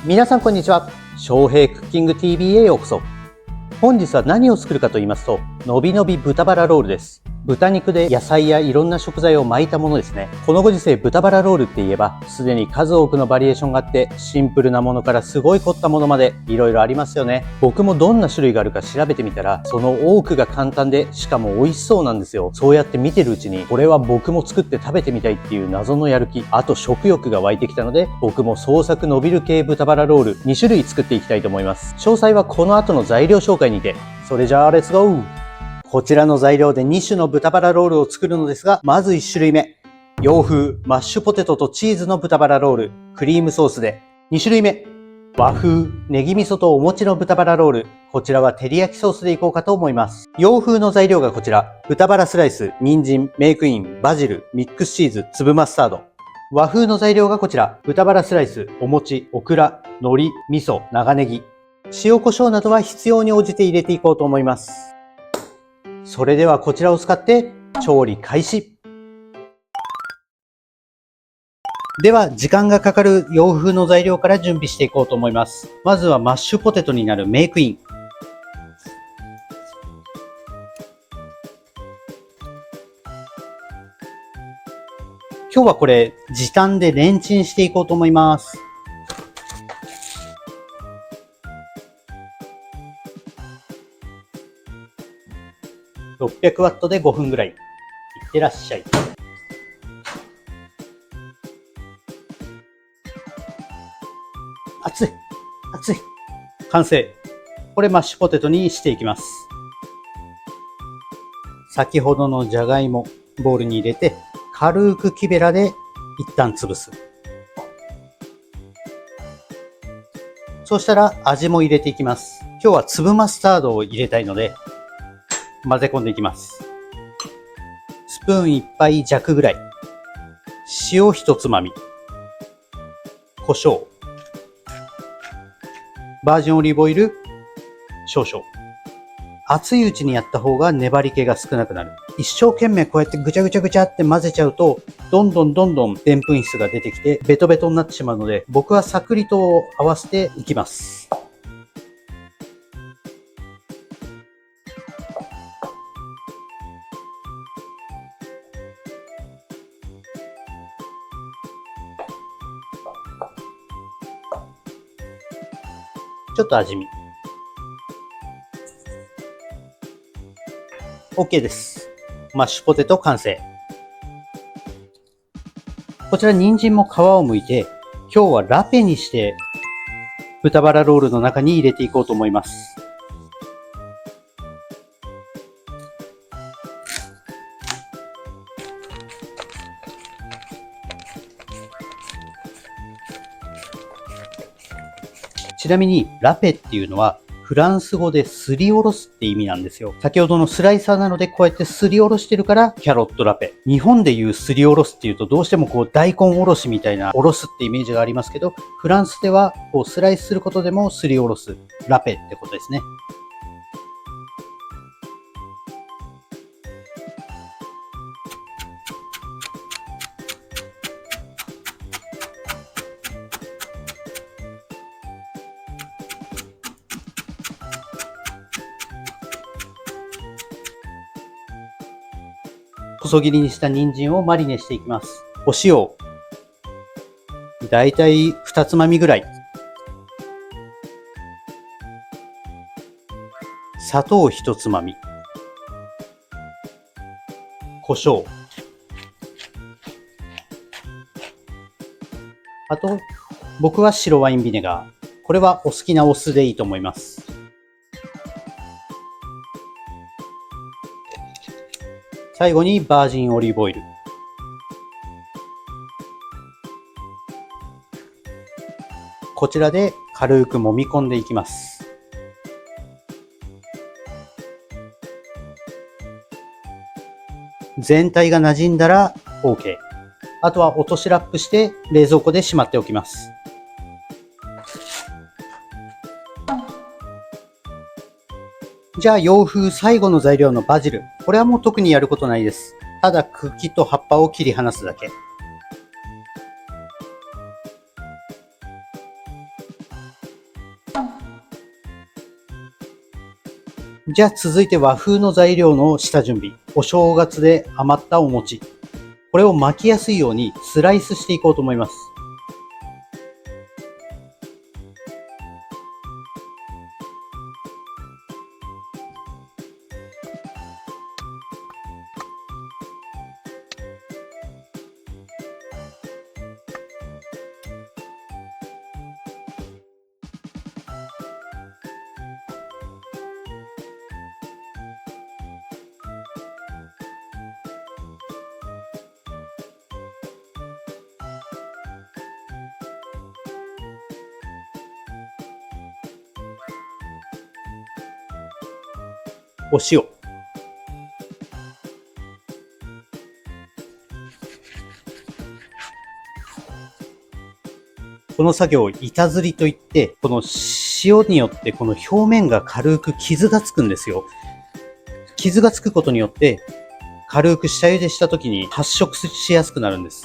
皆さんこんにちは。翔平クッキング TV へようこそ。本日は何を作るかと言いますと、のびのび豚バラロールです。豚肉で野菜やいろんな食材を巻いたものですね。このご時世豚バラロールって言えば、すでに数多くのバリエーションがあって、シンプルなものからすごい凝ったものまでいろいろありますよね。僕もどんな種類があるか調べてみたら、その多くが簡単で、しかも美味しそうなんですよ。そうやって見てるうちに、これは僕も作って食べてみたいっていう謎のやる気、あと食欲が湧いてきたので、僕も創作伸びる系豚バラロール2種類作っていきたいと思います。詳細はこの後の材料紹介にて。それじゃあレッツゴー。こちらの材料で2種の豚バラロールを作るのですが、まず1種類目。洋風マッシュポテトとチーズの豚バラロール、クリームソースで。2種類目。和風ネギ味噌とお餅の豚バラロール。こちらは照り焼きソースでいこうかと思います。洋風の材料がこちら。豚バラスライス、人参、メークイン、バジル、ミックスチーズ、粒マスタード。和風の材料がこちら。豚バラスライス、お餅、オクラ、海苔、味噌、長ネギ。塩コショウなどは必要に応じて入れていこうと思います。それではこちらを使って調理開始。では時間がかかる洋風の材料から準備していこうと思います。まずはマッシュポテトになるメークイン。今日はこれ時短でレンチンしていこうと思います。600ワットで5分ぐらい。いってらっしゃい。熱い熱い。完成。これマッシュポテトにしていきます。先ほどのじゃがいも、ボウルに入れて、軽く木べらで一旦潰す。そうしたら味も入れていきます。今日は粒マスタードを入れたいので、混ぜ込んでいきます。スプーン1杯弱ぐらい。塩1つまみ。胡椒。バージンオリーブオイル少々。熱いうちにやった方が粘り気が少なくなる。一生懸命こうやってぐちゃぐちゃぐちゃって混ぜちゃうと、どんどんでんぷん質が出てきてベトベトになってしまうので、僕はさくりと合わせていきます。ちょっと味見。OK です。マッシュポテト完成。こちら人参も皮を剥いて、今日はラペにして豚バラロールの中に入れていこうと思います。ちなみにラペっていうのはフランス語ですりおろすって意味なんですよ。先ほどのスライサーなのでこうやってすりおろしてるからキャロットラペ。日本でいうすりおろすっていうとどうしてもこう大根おろしみたいなおろすってイメージがありますけど、フランスではこうスライスすることでもすりおろすラペってことですね。細切りにした人参をマリネしていきます。お塩。だいたい2つまみぐらい。砂糖1つまみ。胡椒。あと、僕は白ワインビネガー。これはお好きなお酢でいいと思います。最後にバージンオリーブオイル。こちらで軽く揉み込んでいきます。全体が馴染んだら OK。あとは落としラップして冷蔵庫でしまっておきます。じゃあ洋風最後の材料のバジル。これはもう特にやることないです。ただ茎と葉っぱを切り離すだけ。じゃあ続いて和風の材料の下準備。お正月で余ったお餅。これを巻きやすいようにスライスしていこうと思います。お塩。この作業を板ずりといって、この塩によってこの表面が軽く傷がつくんですよ。傷がつくことによって、軽く下茹でした時に発色しやすくなるんです。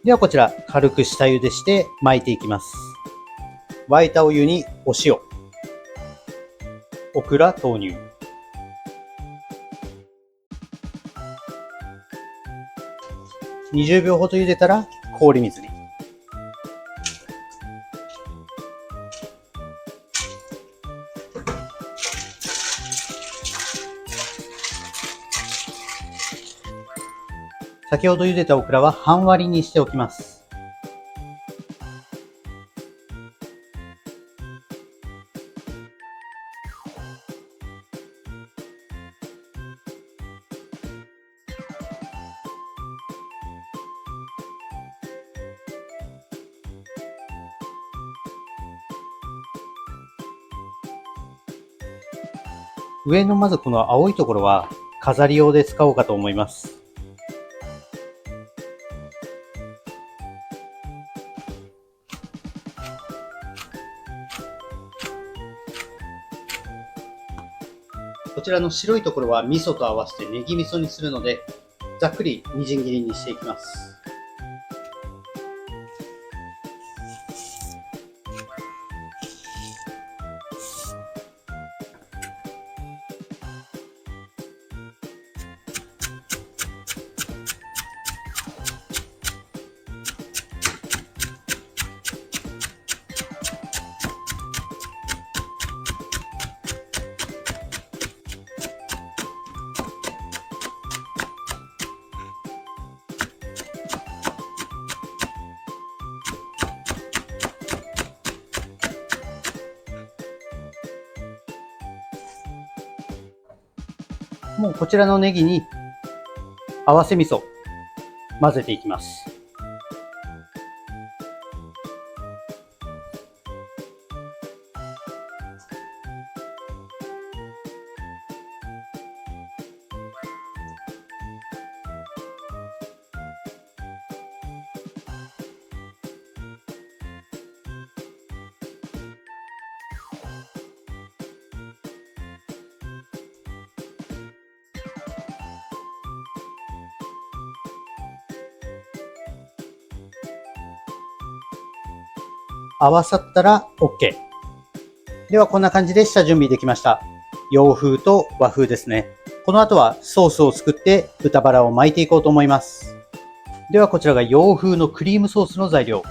ではこちら、軽く下茹でして巻いていきます。沸いたお湯にお塩、オクラ投入。20秒ほど茹でたら氷水に。先ほど茹でたオクラは半割りにしておきます。上のまずこの青いところは飾り用で使おうかと思います。こちらの白いところは味噌と合わせてネギ味噌にするので、ざっくりみじん切りにしていきます。もうこちらのネギに合わせ味噌混ぜていきます。合わさったら OK。ではこんな感じで下準備できました。洋風と和風ですね。この後はソースを作って豚バラを巻いていこうと思います。ではこちらが洋風のクリームソースの材料。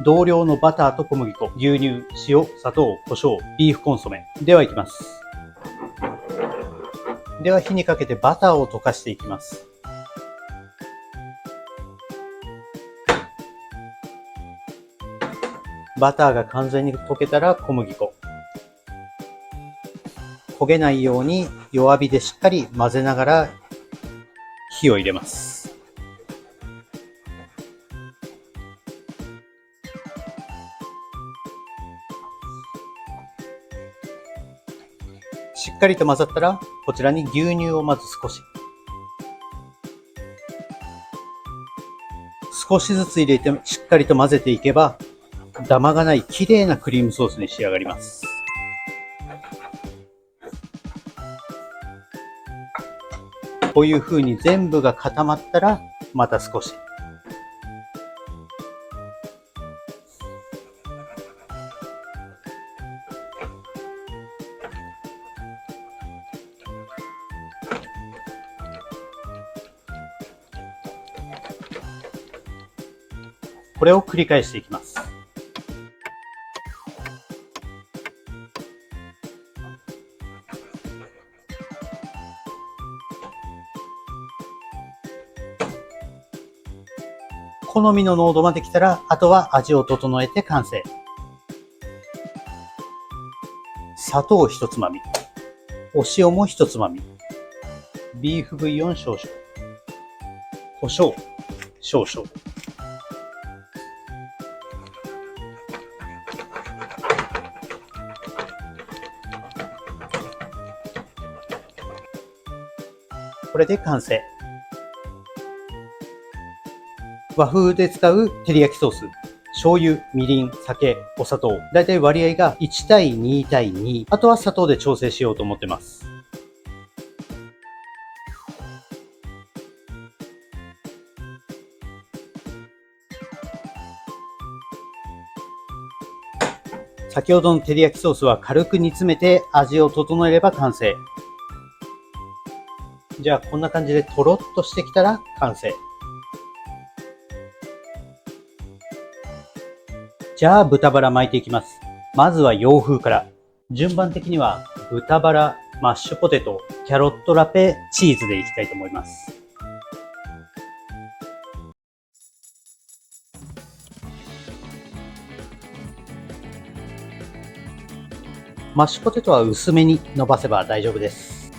同量のバターと小麦粉、牛乳、塩、砂糖、胡椒、ビーフコンソメ。ではいきます。では火にかけてバターを溶かしていきます。バターが完全に溶けたら小麦粉。焦げないように弱火でしっかり混ぜながら火を入れます。しっかりと混ざったら、こちらに牛乳をまず少し。少しずつ入れてしっかりと混ぜていけば、ダマがない綺麗なクリームソースに仕上がります。こういう風に全部が固まったら、また少し。これを繰り返していきます。好みの濃度まで来たら、あとは味を整えて完成。砂糖1つまみ、お塩も1つまみ、ビーフブイヨン少々、胡椒少々。これで完成。和風で使う照り焼きソース、醤油、みりん、酒、お砂糖。だいたい割合が1対2対2。あとは砂糖で調整しようと思ってます。先ほどの照り焼きソースは軽く煮詰めて味を整えれば完成。じゃあこんな感じでとろっとしてきたら完成。じゃあ豚バラ巻いていきます。まずは洋風から。順番的には豚バラ、マッシュポテト、キャロットラペ、チーズでいきたいと思います。マッシュポテトは薄めに伸ばせば大丈夫です。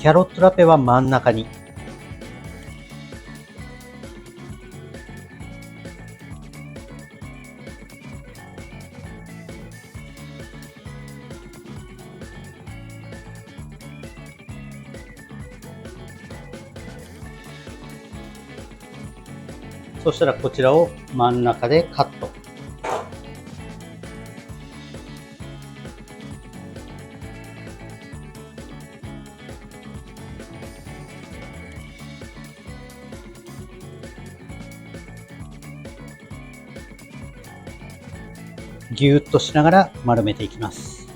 キャロットラペは真ん中に。そしたらこちらを真ん中でカット。ぎゅーっとしながら丸めていきます。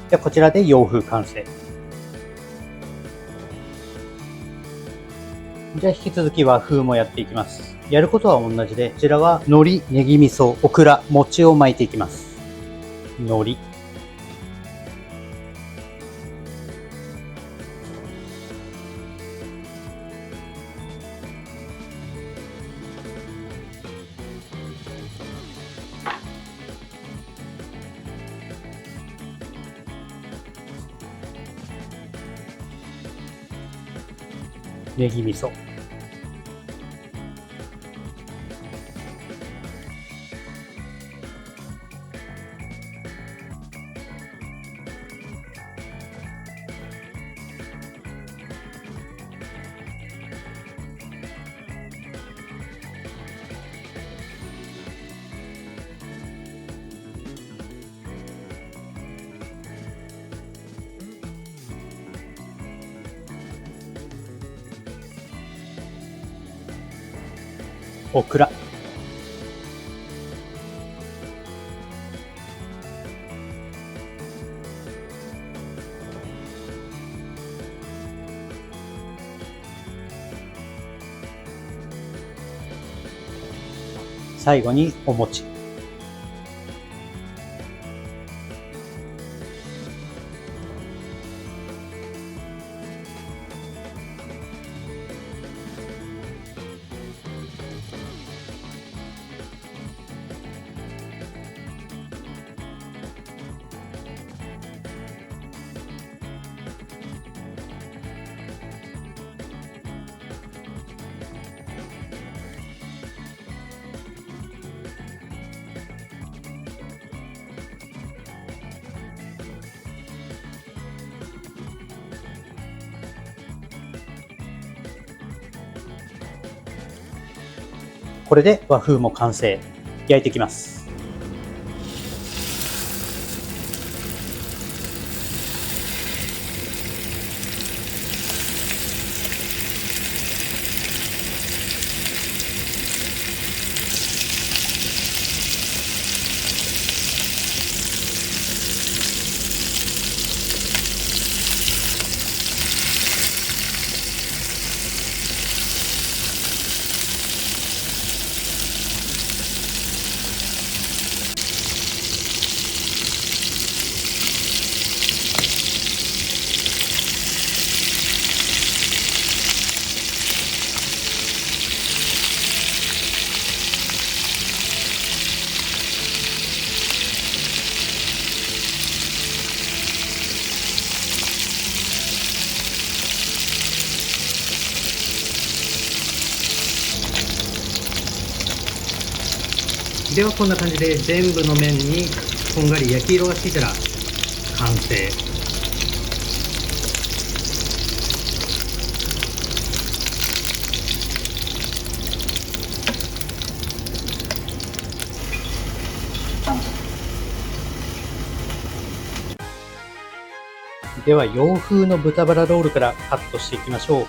じゃあこちらで洋風完成。じゃあ引き続き和風もやっていきます。やることは同じで、こちらは海苔、ネギ味噌、オクラ、餅を巻いていきます。海苔、ネギ味噌、オクラ、最後にお餅。これで和風も完成。焼いていきます。ではこんな感じで全部の面にこんがり焼き色がついたら完成。では洋風の豚バラロールからカットしていきましょう。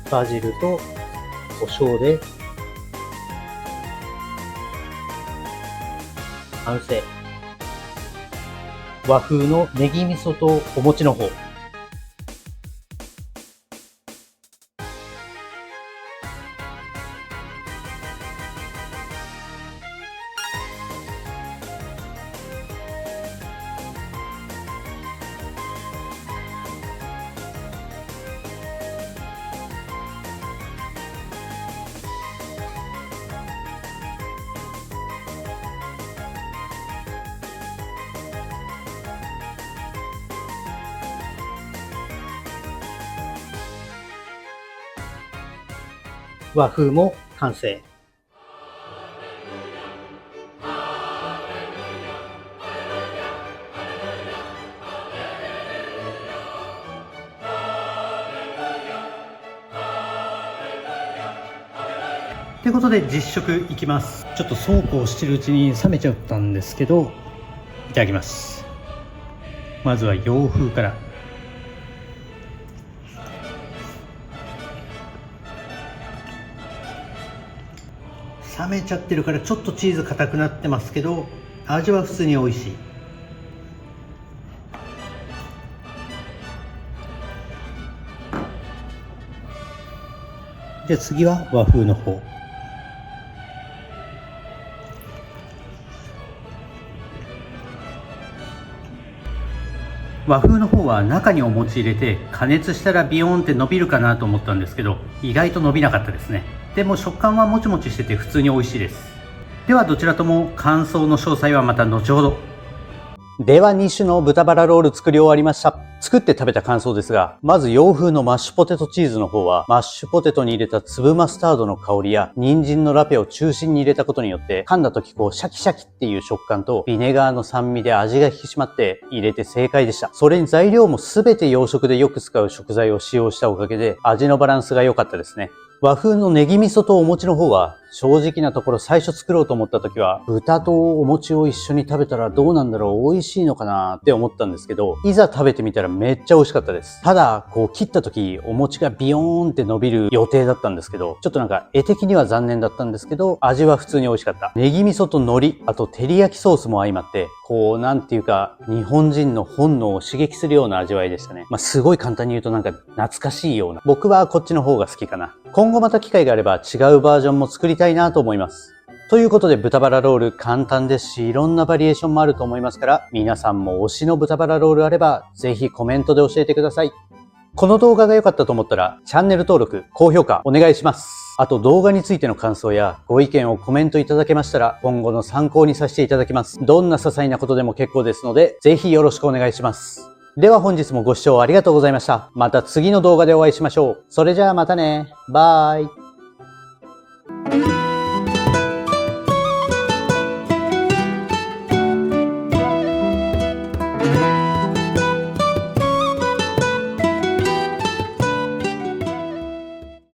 バジルと胡椒で完成。和風のネギ味噌とお餅の方。和風も完成。ということで実食いきます。ちょっとそうこうしてるうちに冷めちゃったんですけど、いただきます。まずは洋風から。冷めちゃってるからちょっとチーズ硬くなってますけど、味は普通に美味しい。じゃあ次は和風の方。和風の方は中にお餅入れて加熱したらビヨーンって伸びるかなと思ったんですけど、意外と伸びなかったですね。でも食感はもちもちしてて普通に美味しいです。ではどちらとも感想の詳細はまた後ほど。では2種の豚バラロール作り終わりました。作って食べた感想ですが、まず洋風のマッシュポテトチーズの方は、マッシュポテトに入れた粒マスタードの香りや、人参のラペを中心に入れたことによって、噛んだ時こうシャキシャキっていう食感と、ビネガーの酸味で味が引き締まって入れて正解でした。それに材料もすべて洋食でよく使う食材を使用したおかげで、味のバランスが良かったですね。和風のネギ味噌とお餅の方は、正直なところ最初作ろうと思った時は、豚とお餅を一緒に食べたらどうなんだろう、美味しいのかなって思ったんですけど、いざ食べてみたらめっちゃ美味しかったです。ただ、こう切った時、お餅がビヨーンって伸びる予定だったんですけど、ちょっとなんか絵的には残念だったんですけど、味は普通に美味しかった。ネギ味噌と海苔、あと照り焼きソースも相まって、こうなんていうか、日本人の本能を刺激するような味わいでしたね。すごい簡単に言うとなんか懐かしいような。僕はこっちの方が好きかな。今後また機会があれば違うバージョンも作りたいなと思います。ということで豚バラロール簡単ですし、いろんなバリエーションもあると思いますから、皆さんも推しの豚バラロールあれば、ぜひコメントで教えてください。この動画が良かったと思ったら、チャンネル登録、高評価お願いします。あと動画についての感想やご意見をコメントいただけましたら、今後の参考にさせていただきます。どんな些細なことでも結構ですので、ぜひよろしくお願いします。では本日もご視聴ありがとうございました。また次の動画でお会いしましょう。それじゃあまたね。バイ。